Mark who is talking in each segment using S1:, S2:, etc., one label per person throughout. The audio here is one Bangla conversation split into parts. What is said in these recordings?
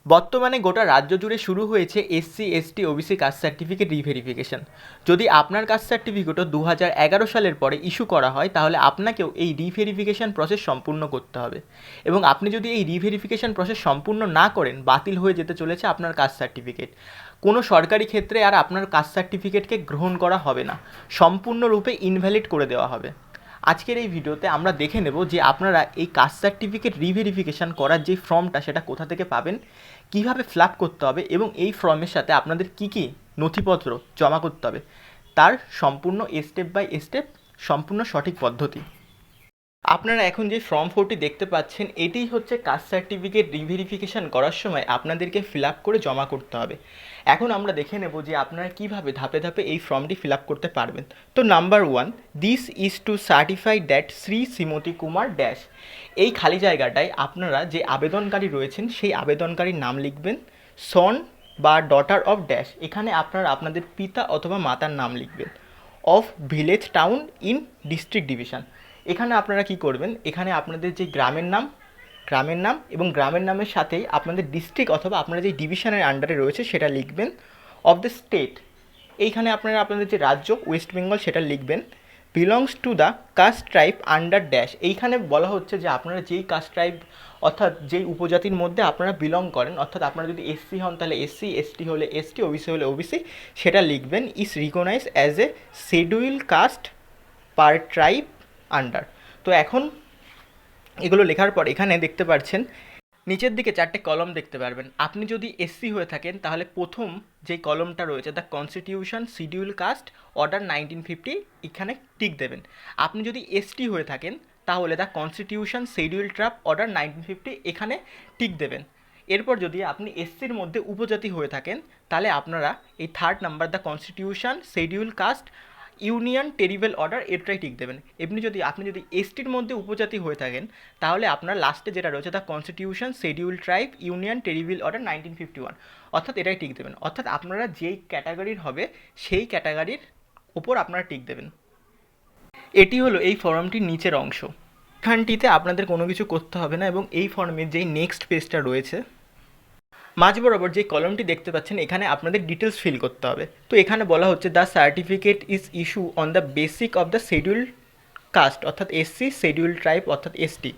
S1: বর্তমানে গোটা রাজ্য জুড়ে শুরু হয়েছে SC ST OBC caste certificate reverification. যদি আপনার কাস্ট সার্টিফিকেটও 2011 সালের পরে ইস্যু করা হয় তাহলে আপনাকেও এই রিভেরিফিকেশন প্রসেস সম্পূর্ণ করতে হবে, এবং আপনি যদি এই রিভেরিফিকেশন প্রসেস সম্পূর্ণ না করেন বাতিল হয়ে যেতে চলেছে আপনার কাস্ট সার্টিফিকেট। কোনো সরকারি ক্ষেত্রে আর আপনার কাস্ট সার্টিফিকেটকে গ্রহণ করা হবে না, সম্পূর্ণরূপে ইনভ্যালিড করে দেওয়া হবে। আজকের এই ভিডিওতে আমরা দেখে নেব যে আপনারা এই কাস্ট সার্টিফিকেট রিভেরিফিকেশান করার যে ফর্মটা সেটা কোথা থেকে পাবেন, কিভাবে ফিল আপ করতে হবে এবং এই ফর্মের সাথে আপনাদের কী কী নথিপত্র জমা করতে হবে তার সম্পূর্ণ স্টেপ বাই স্টেপ সম্পূর্ণ সঠিক পদ্ধতি। আপনারা এখন যে ফর্ম 4টি দেখতে পাচ্ছেন এটিই হচ্ছে কাস্ট সার্টিফিকেট রিভেরিফিকেশান করার সময় আপনাদেরকে ফিল আপ করে জমা করতে হবে। এখন আমরা দেখে নেব যে আপনারা কিভাবে ধাপে ধাপে এই ফর্মটি ফিল আপ করতে পারবেন। তো number 1, this is to certify that Shri Shrimati Kumar dash. এই খালি জায়গাটায় আপনারা যে আবেদনকারী রয়েছেন সেই আবেদনকারীর নাম লিখবেন, সন বা ডটার অফ ড্যাশ, এখানে আপনারা আপনাদের পিতা অথবা মাতার নাম লিখবেন, of village town in district division. এখানে আপনারা কি করবেন, এখানে আপনাদের যে গ্রামের নাম এবং গ্রামের নামের সাথেই আপনাদের ডিস্ট্রিক্ট অথবা আপনারা যে ডিভিশনের আন্ডারে রয়েছে সেটা লিখবেন, অফ দ্য স্টেট, এইখানে আপনারা আপনাদের যে রাজ্য ওয়েস্ট বেঙ্গল সেটা লিখবেন, belongs to the caste tribe under dash. এইখানে বলা হচ্ছে যে আপনারা যেই কাস্ট ট্রাইব অর্থাৎ যেই উপজাতির মধ্যে আপনারা বিলং করেন, অর্থাৎ আপনারা যদি এসসি হন তাহলে এসসি, এসটি হলে এসটি, ওবিসি হলে ওবিসি, সেটা লিখবেন, is recognise as a schedule caste per tribe under. তো এখন এগুলো লেখার পর এখানে দেখতে পাচ্ছেন নিচের দিকে 4টে কলম দেখতে পারবেন। আপনি যদি এসসি হয়ে থাকেন তাহলে প্রথম যে কলমটা রয়েছে the constitution schedule caste order 1950, এখানে টিক দেবেন। আপনি যদি এসটি হয়ে থাকেন তাহলে the constitution schedule tribe order 1950, এখানে টিক দেবেন। এরপর যদি আপনি এসসির মধ্যে উপজাতি হয়ে থাকেন তাহলে আপনারা এই 3rd number the constitution schedule caste union territory order, এটাই টিক দেবেন। আপনি যদি এসটির মধ্যে উপজাতি হয়ে থাকেন তাহলে আপনার লাস্টে যেটা রয়েছে the constitution schedule tribe union territory order 1951, অর্থাৎ এটাই টিক দেবেন। অর্থাৎ আপনারা যেই ক্যাটাগরির হবে সেই ক্যাটাগরির ওপর আপনারা টিক দেবেন। এটি হলো এই ফর্মটির নিচের অংশ। এখানটিতে আপনাদের কোনো কিছু করতে হবে না, এবং এই ফর্মের যেই নেক্সট পেজটা রয়েছে মাঝ বরাবর যে কলমটি দেখতে পাচ্ছেন এখানে আপনাদের ডিটেলস ফিল করতে হবে। তো এখানে বলা হচ্ছে the certificate is issue on the basic of the schedule caste অর্থাৎ এসসি, শিডিউল ট্রাইব অর্থাৎ ST,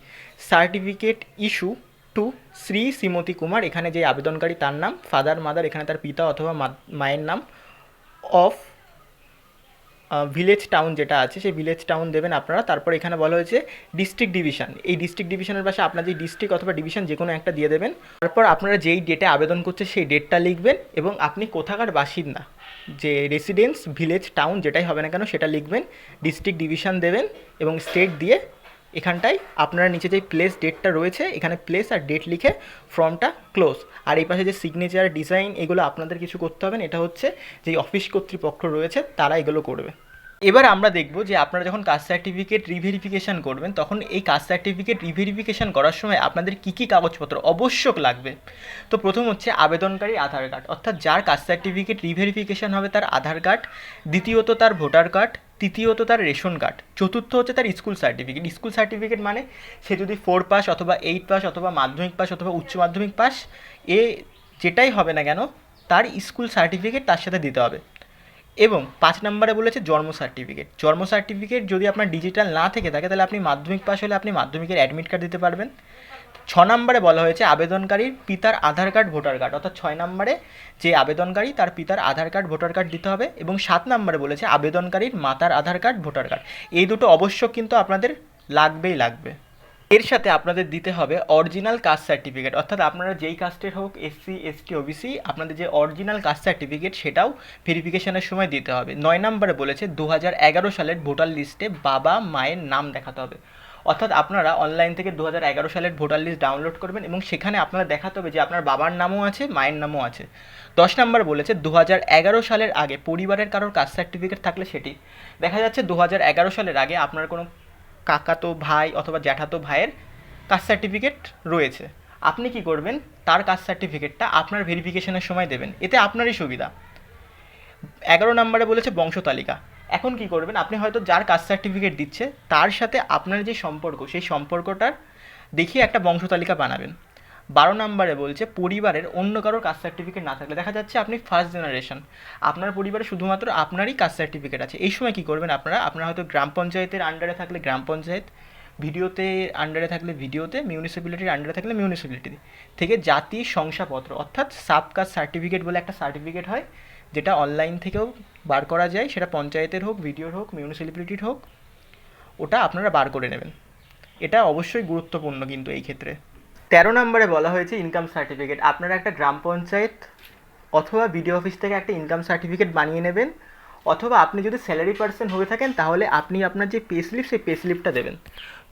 S1: certificate issue to Shri Shrimati Kumar, এখানে যে আবেদনকারী তার নাম, ফাদার মাদার এখানে তার পিতা অথবা মায়ের নাম, অফ ভিলেজ টাউন যেটা আছে সেই ভিলেজ টাউন দেবেন আপনারা। তারপর এখানে বলা হয়েছে ডিস্ট্রিক্ট ডিভিশন, এই ডিস্ট্রিক্ট ডিভিশনের পাশে আপনার যে ডিস্ট্রিক্ট অথবা ডিভিশন যে কোনো একটা দিয়ে দেবেন। তারপর আপনারা যেই ডেটে আবেদন করছে সেই ডেটটা লিখবেন, এবং আপনি কোথাকার বাসিন্দা, যে রেসিডেন্স ভিলেজ টাউন যেটাই হবে না কেন সেটা লিখবেন, ডিস্ট্রিক্ট ডিভিশন দেবেন এবং স্টেট দিয়ে এখানটায় আপনারা নিচে যে প্লেস ডেটটা রয়েছে এখানে প্লেস আর ডেট লিখে ফর্মটা ক্লোজ। আর এই পাশে যে সিগনেচার ডিজাইন এগুলো আপনাদের কিছু করতে হবে না, এটা হচ্ছে যেই অফিস কর্তৃপক্ষ রয়েছে তারা এগুলো করবে। এবার আমরা দেখব যে আপনারা যখন কাস্ট সার্টিফিকেট রিভেরিফিকেশান করবেন তখন এই কাস্ট সার্টিফিকেট রিভেরিফিকেশান করার সময় আপনাদের কী কী কাগজপত্র অবশ্যক লাগবে। তো প্রথম হচ্ছে আবেদনকারী আধার কার্ড, অর্থাৎ যার কাস্ট সার্টিফিকেট রিভেরিফিকেশান হবে তার আধার কার্ড, দ্বিতীয়ত তার ভোটার কার্ড, তৃতীয়ত তার রেশন কার্ড, চতুর্থ হচ্ছে তার স্কুল সার্টিফিকেট। স্কুল সার্টিফিকেট মানে সে যদি 4 পাস অথবা 8 পাস অথবা মাধ্যমিক পাস অথবা উচ্চ মাধ্যমিক পাস যেটাই হবে না কেন তার স্কুল সার্টিফিকেট তার সাথে দিতে হবে। এবং 5 নম্বরে বলেছে জন্ম সার্টিফিকেট যদি আপনার ডিজিটাল না থেকে থাকে তাহলে আপনি মাধ্যমিক পাস হলে আপনি মাধ্যমিকের অ্যাডমিট কার্ড দিতে পারবেন। 6 নম্বরে বলা হয়েছে আবেদনকারীর পিতার আধার কার্ড ভোটার কার্ড, অর্থাৎ 6 নম্বরে যে আবেদনকারী তার পিতার আধার কার্ড ভোটার কার্ড দিতে হবে। এবং 7 নম্বরে বলেছে আবেদনকারীর মাতার আধার কার্ড ভোটার কার্ড। এই দুটো অবশ্যক কিন্তু আপনাদের লাগবে। এর সাথে আপনাদের দিতে হবে অরিজিনাল কাস্ট সার্টিফিকেট, অর্থাৎ আপনারা যেই কাস্টের হোক এসসি, এসটি, ওবিসি, আপনাদের যে অরিজিনাল কাস্ট সার্টিফিকেট সেটাও ভেরিফিকেশনের সময় দিতে হবে। 9 নম্বরে বলেছে 2011 সালের ভোটার লিস্টে বাবা মায়ের নাম দেখাতে হবে, অর্থাৎ আপনারা অনলাইন থেকে 2011 সালের ভোটার লিস্ট ডাউনলোড করবেন এবং সেখানে আপনারা দেখাতে হবে যে আপনার বাবার নামও আছে মায়ের নামও আছে। 10 নম্বর বলেছে 2011 সালের আগে পরিবারের কারোর কাস্ট সার্টিফিকেট থাকলে সেটি, দেখা যাচ্ছে 2011 সালের আগে আপনার কোনো কাকাতো ভাই অথবা জ্যাঠাতো ভাইয়ের কাস্ট সার্টিফিকেট রয়েছে, আপনি কি করবেন তার কাস্ট সার্টিফিকেটটা আপনার ভেরিফিকেশনের সময় দেবেন, এতে আপনারই সুবিধা। 11 নম্বরে বলেছে বংশ তালিকা। এখন কি করবেন, আপনি হয়তো যার কাস্ট সার্টিফিকেট দিচ্ছে তার সাথে আপনার যে সম্পর্ক সেই সম্পর্কটার দেখিয়ে একটা বংশ তালিকা বানাবেন। 12 নম্বরে বলছে পরিবারের অন্য কারোর কাস্ট সার্টিফিকেট না থাকলে, দেখা যাচ্ছে আপনি ফার্স্ট জেনারেশন, আপনার পরিবারে শুধুমাত্র আপনারই কাস্ট সার্টিফিকেট আছে, এই সময় কী করবেন আপনারা, আপনারা হয়তো গ্রাম পঞ্চায়েতের আন্ডারে থাকলে গ্রাম পঞ্চায়েত, ভিডিওতে আন্ডারে থাকলে ভিডিওতে, মিউনিসিপ্যালিটির আন্ডারে থাকলে মিউনিসিপ্যালিটি থেকে জাতি শংসাপত্র অর্থাৎ সাব কাস্ট সার্টিফিকেট বলে একটা সার্টিফিকেট হয়, যেটা অনলাইন থেকেও বার করা যায়, সেটা পঞ্চায়েতের হোক, ভিডিওর হোক, মিউনিসিপ্যালিটির হোক, ওটা আপনারা বার করে নেবেন। এটা অবশ্যই গুরুত্বপূর্ণ কিন্তু এই ক্ষেত্রে। 13 নম্বরে বলা হয়েছে ইনকাম সার্টিফিকেট। আপনারা একটা গ্রাম পঞ্চায়েত অথবা বিডিও অফিস থেকে একটা ইনকাম সার্টিফিকেট বানিয়ে নেবেন, অথবা আপনি যদি স্যালারি পার্সন হয়ে থাকেন তাহলে আপনি আপনার যে পে স্লিপ, সেই পে স্লিপটা দেবেন।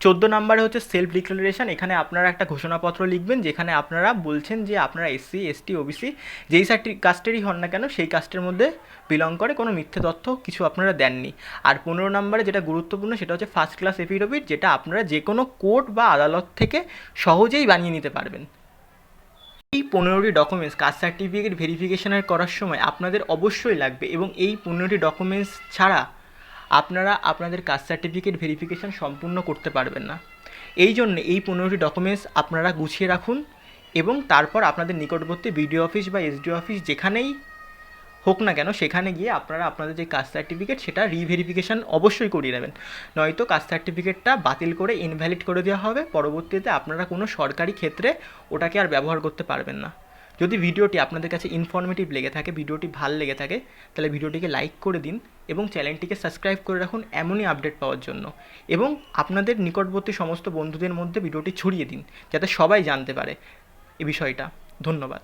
S1: 14 নম্বরে হচ্ছে সেলফ ডিক্লারেশন। এখানে আপনারা একটা ঘোষণাপত্র লিখবেন যেখানে আপনারা বলছেন যে আপনারা এসসি, এসটি, ওবিসি যেই কাস্টেরই হন না কেন সেই কাস্টের মধ্যে বিলং করে, কোনো মিথ্যে তথ্য কিছু আপনারা দেননি। আর 15 নম্বরে যেটা গুরুত্বপূর্ণ সেটা হচ্ছে ফার্স্ট ক্লাস এফিডেভিট, যেটা আপনারা যে কোনো কোর্ট বা আদালত থেকে সহজেই বানিয়ে নিতে পারবেন। এই 15টি ডকুমেন্টস কাস্ট সার্টিফিকেট ভেরিফিকেশনের করার সময় আপনাদের অবশ্যই লাগবে, এবং এই 15টি ডকুমেন্টস ছাড়া আপনারা আপনাদের কাস্ট সার্টিফিকেট ভেরিফিকেশন সম্পূর্ণ করতে পারবেন না। এই জন্য এই 15টি ডকুমেন্টস আপনারা গুছিয়ে রাখুন, এবং তারপর আপনাদের নিকটবর্তী বিডিও অফিস বা এসডিও অফিস যেখানেই হোক না কেন সেখানে গিয়ে আপনারা আপনাদের যে কাস্ট সার্টিফিকেট সেটা রিভেরিফিকেশান অবশ্যই করিয়ে নেবেন, নয়তো কাস্ট সার্টিফিকেটটা বাতিল করে ইনভ্যালিড করে দেওয়া হবে, পরবর্তীতে আপনারা কোনো সরকারি ক্ষেত্রে ওটাকে আর ব্যবহার করতে পারবেন না। যদি ভিডিওটি আপনাদের কাছে ইনফরমেটিভ লেগে থাকে, ভিডিওটি ভাল লেগে থাকে, তাহলে ভিডিওটিকে লাইক করে দিন এবং চ্যানেলটিকে সাবস্ক্রাইব করে রাখুন এমনই আপডেট পাওয়ার জন্য, এবং আপনাদের নিকটবর্তী সমস্ত বন্ধুদের মধ্যে ভিডিওটি ছড়িয়ে দিন যাতে সবাই জানতে পারে এই বিষয়টা। ধন্যবাদ।